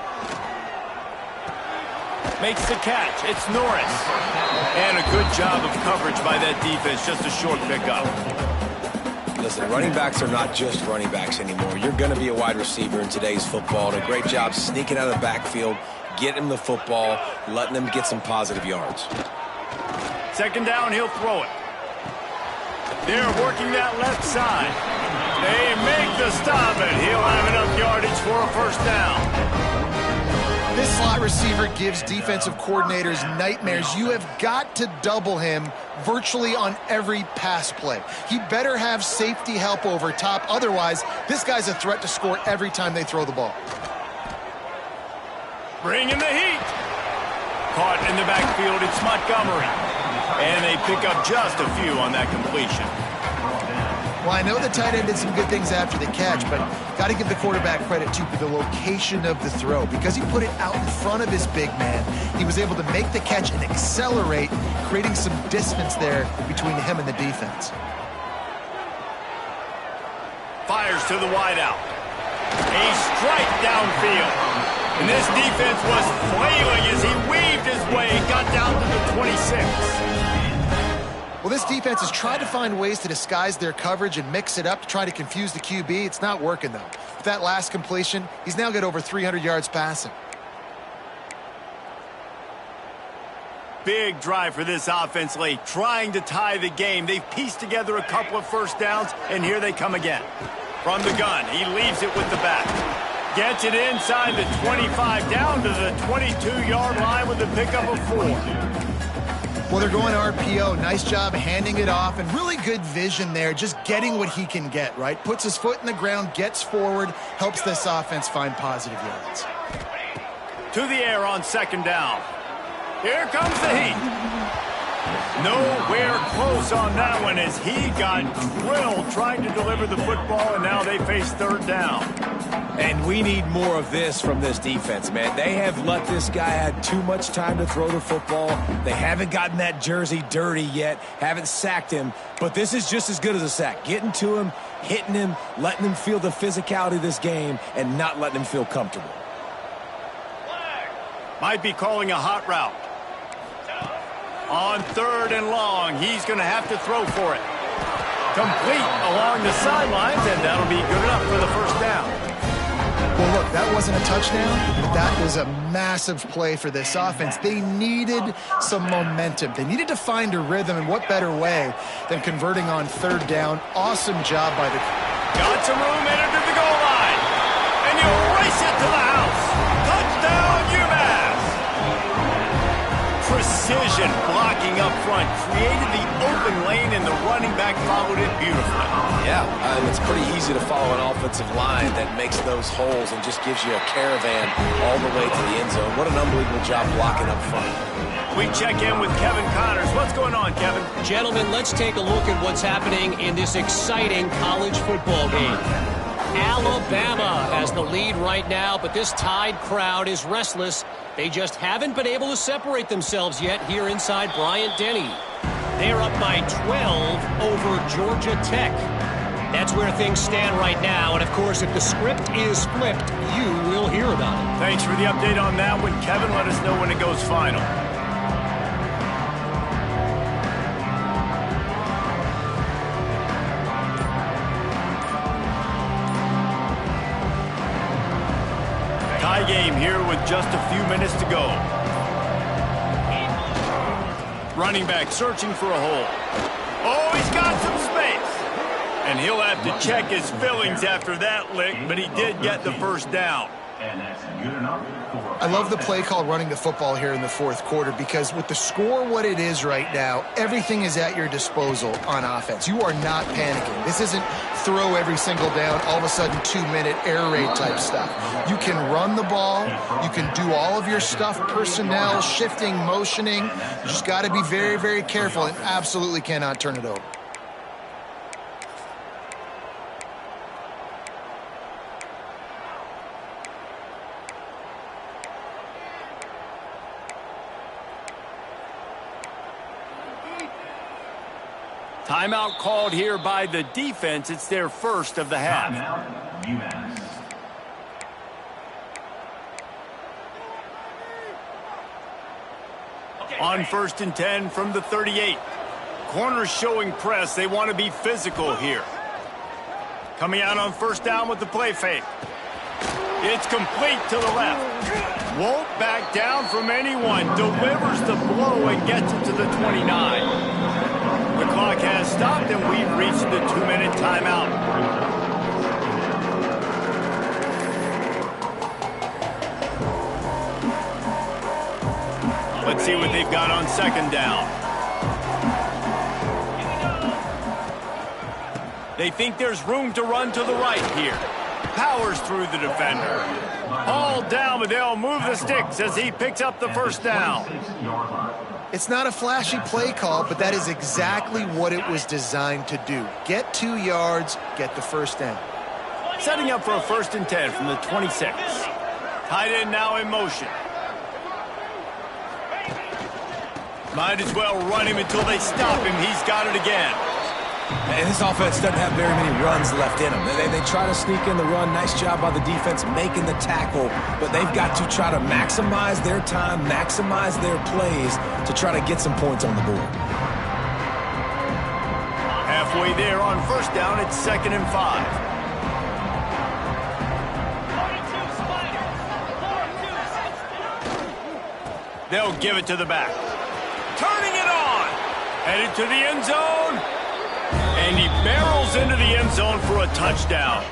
Makes the catch. It's Norris. And a good job of coverage by that defense. Just a short pickup. Listen, running backs are not just running backs anymore. You're going to be a wide receiver in today's football. And a great job sneaking out of the backfield, getting him the football, letting him get some positive yards. Second down, he'll throw it. They're working that left side. They make the stop, and he'll have enough yardage for a first down. This slot receiver gives defensive coordinators nightmares. You have got to double him virtually on every pass play. He better have safety help over top. Otherwise, this guy's a threat to score every time they throw the ball. Bringing the heat. caught in the backfield. It's Montgomery. And they pick up just a few on that completion. Well, I know the tight end did some good things after the catch, but got to give the quarterback credit, too, for the location of the throw. Because he put it out in front of his big man, he was able to make the catch and accelerate, creating some distance there between him and the defense. Fires to the wideout. A strike downfield. And this defense was flailing as he weaved his way, got down to the 26. Well, this defense has tried to find ways to disguise their coverage and mix it up to try to confuse the QB. It's not working, though. With that last completion, he's now got over 300 yards passing. Big drive for this offense late, trying to tie the game. They've pieced together a couple of first downs, and here they come again. From the gun, he leaves it with the back. Gets it inside the 25, down to the 22-yard line with a pickup of 4. Well, they're going RPO. Nice job handing it off, and really good vision there, just getting what he can get, right? Puts his foot in the ground, gets forward, helps this offense find positive yards. To the air on second down. Here comes the heat. Nowhere close on that one as he got drilled trying to deliver the football, and now they face third down. And we need more of this from this defense, man. They have let this guy have too much time to throw the football. They haven't gotten that jersey dirty yet, haven't sacked him, but this is just as good as a sack. Getting to him, hitting him, letting him feel the physicality of this game, and not letting him feel comfortable. Might be calling a hot route. On third and long, he's going to have to throw for it. Complete along the sidelines, and that'll be good enough for the first down. Well, look, that wasn't a touchdown, but that was a massive play for this offense. They needed some momentum. They needed to find a rhythm, and what better way than converting on third down. Awesome job by the... Got some room, entered to the goal line, and you race it to the house. Touchdown, UMass! Precision blocking up front, created the open lane, and the running back followed it beautifully. Yeah, it's pretty easy to follow an offensive line that makes those holes and just gives you a caravan all the way to the end zone. What an unbelievable job blocking up front. We check in with Kevin Connors. What's going on, Kevin? Gentlemen, let's take a look at what's happening in this exciting college football game. Alabama has the lead right now, but this Tide crowd is restless. They just haven't been able to separate themselves yet here inside Bryant-Denny. They're up by 12 over Georgia Tech. That's where things stand right now, and of course, if the script is flipped, you will hear about it. Thanks for the update on that one, Kevin. Let us know when it goes final. Tie game here with just a few minutes to go. Running back searching for a hole. Oh, he's got some space. And he'll have to check his fillings after that lick, but he did get the first down. And that's good enough for... I love the play call running the football here in the fourth quarter, because with the score what it is right now, everything is at your disposal on offense. You are not panicking. This isn't throw every single down, all of a sudden 2-minute air raid type stuff. You can run the ball. You can do all of your stuff, personnel, shifting, motioning. You just got to be very, very careful and absolutely cannot turn it over. Timeout called here by the defense. It's their first of the half. Timeout, UMass. On 1st and 10 from the 38. Corners showing press. They want to be physical here. Coming out on first down with the play fake. It's complete to the left. Won't back down from anyone. Delivers the blow and gets it to the 29. The clock has stopped, and we've reached the 2-minute timeout. Let's see what they've got on second down. They think there's room to run to the right here. Powers through the defender. All down, but they'll move the sticks as he picks up the first down. It's not a flashy play call, but that is exactly what it was designed to do. Get 2 yards, get the first down. Setting up for a 1st and 10 from the 26. Tight end now in motion. Might as well run him until they stop him. He's got it again. And this offense doesn't have very many runs left in them. They try to sneak in the run. Nice job by the defense making the tackle. But they've got to try to maximize their time, maximize their plays to try to get some points on the board. Halfway there on 1st down, it's 2nd and 5. They'll give it to the back. Turning it on. Headed to the end zone. And he barrels into the end zone for a touchdown.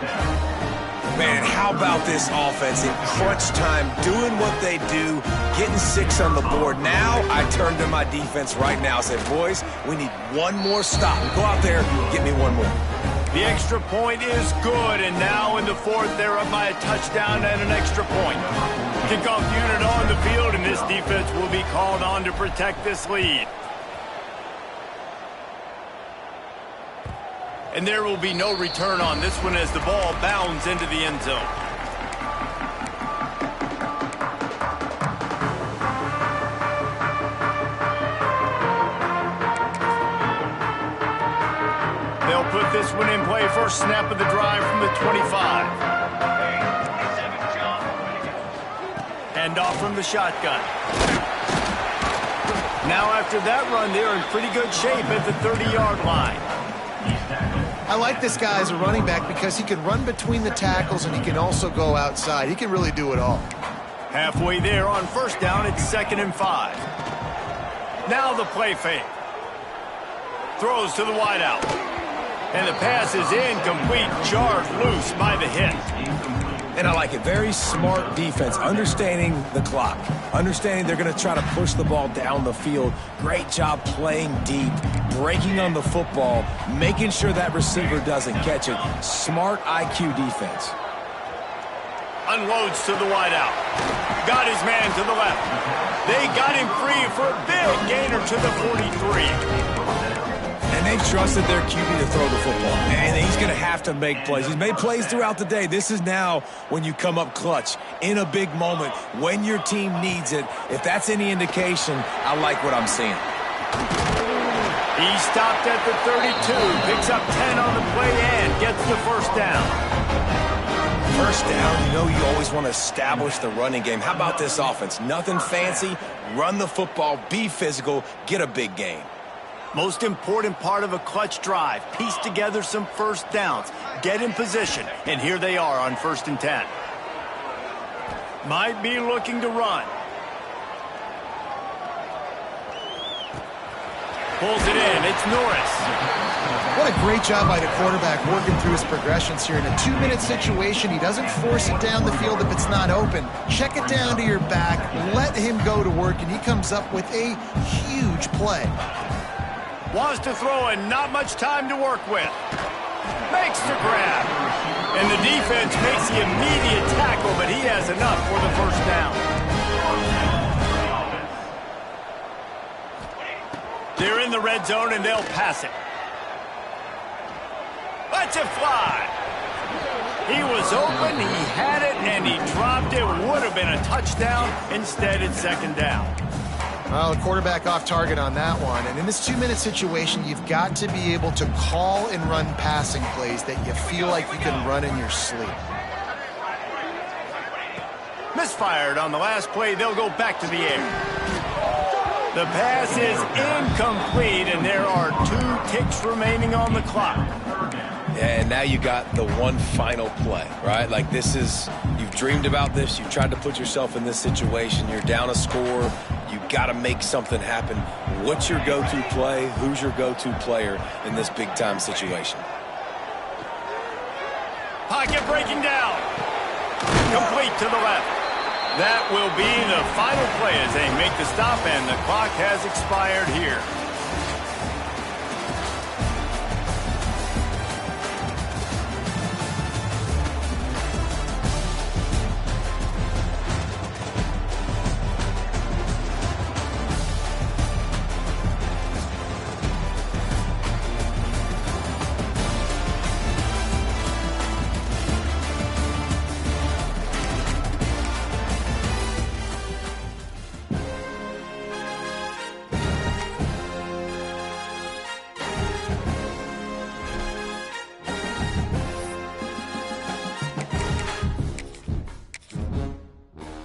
Man, how about this offense in crunch time, doing what they do, getting 6 on the board. Now I turn to my defense right now and say, boys, we need one more stop. Go out there and get me one more. The extra point is good, and now in the 4th, they're up by a touchdown and an extra point. Kickoff unit on the field, and this defense will be called on to protect this lead. And there will be no return on this one as the ball bounds into the end zone. They'll put this one in play. First snap of the drive from the 25. Hand off from the shotgun. Now after that run, they're in pretty good shape at the 30-yard line. I like this guy as a running back because he can run between the tackles and he can also go outside. He can really do it all. Halfway there on 1st down, it's 2nd and 5. Now the play fake. Throws to the wideout. And the pass is incomplete, jarred loose by the hit. And I like it. Very smart defense, understanding the clock, understanding they're going to try to push the ball down the field. Great job playing deep, breaking on the football, making sure that receiver doesn't catch it. Smart IQ defense. Unloads to the wideout. Got his man to the left. They got him free for a big gainer to the 43. And they've trusted their QB to throw the football. And he's going to have to make plays. He's made plays throughout the day. This is now when you come up clutch in a big moment when your team needs it. If that's any indication, I like what I'm seeing. He stopped at the 32, picks up 10 on the play and gets the first down. First down, you know you always want to establish the running game. How about this offense? Nothing fancy. Run the football, be physical, get a big gain. Most important part of a clutch drive. Piece together some first downs. Get in position. And here they are on 1st and 10. Might be looking to run. Pulls it in. It's Norris. What a great job by the quarterback working through his progressions here. In a 2-minute situation, he doesn't force it down the field if it's not open. Check it down to your back. Let him go to work, and he comes up with a huge play. Wants to throw and not much time to work with. Makes the grab. And the defense makes the immediate tackle, but he has enough for the first down. They're in the red zone and they'll pass it. Let's it fly. He was open, he had it, and he dropped it. Would have been a touchdown. Instead, it's 2nd down. Well, the quarterback off target on that one. And in this 2-minute situation, you've got to be able to call and run passing plays that you feel like you can run in your sleep. Misfired on the last play. They'll go back to the air. The pass is incomplete, and there are 2 ticks remaining on the clock. And now you got the one final play, right? Like this is, you've dreamed about this. You've tried to put yourself in this situation. You're down a score. You've got to make something happen. What's your go-to play? Who's your go-to player in this big-time situation? Pocket breaking down. Complete to the left. That will be the final play as they make the stop, and the clock has expired here.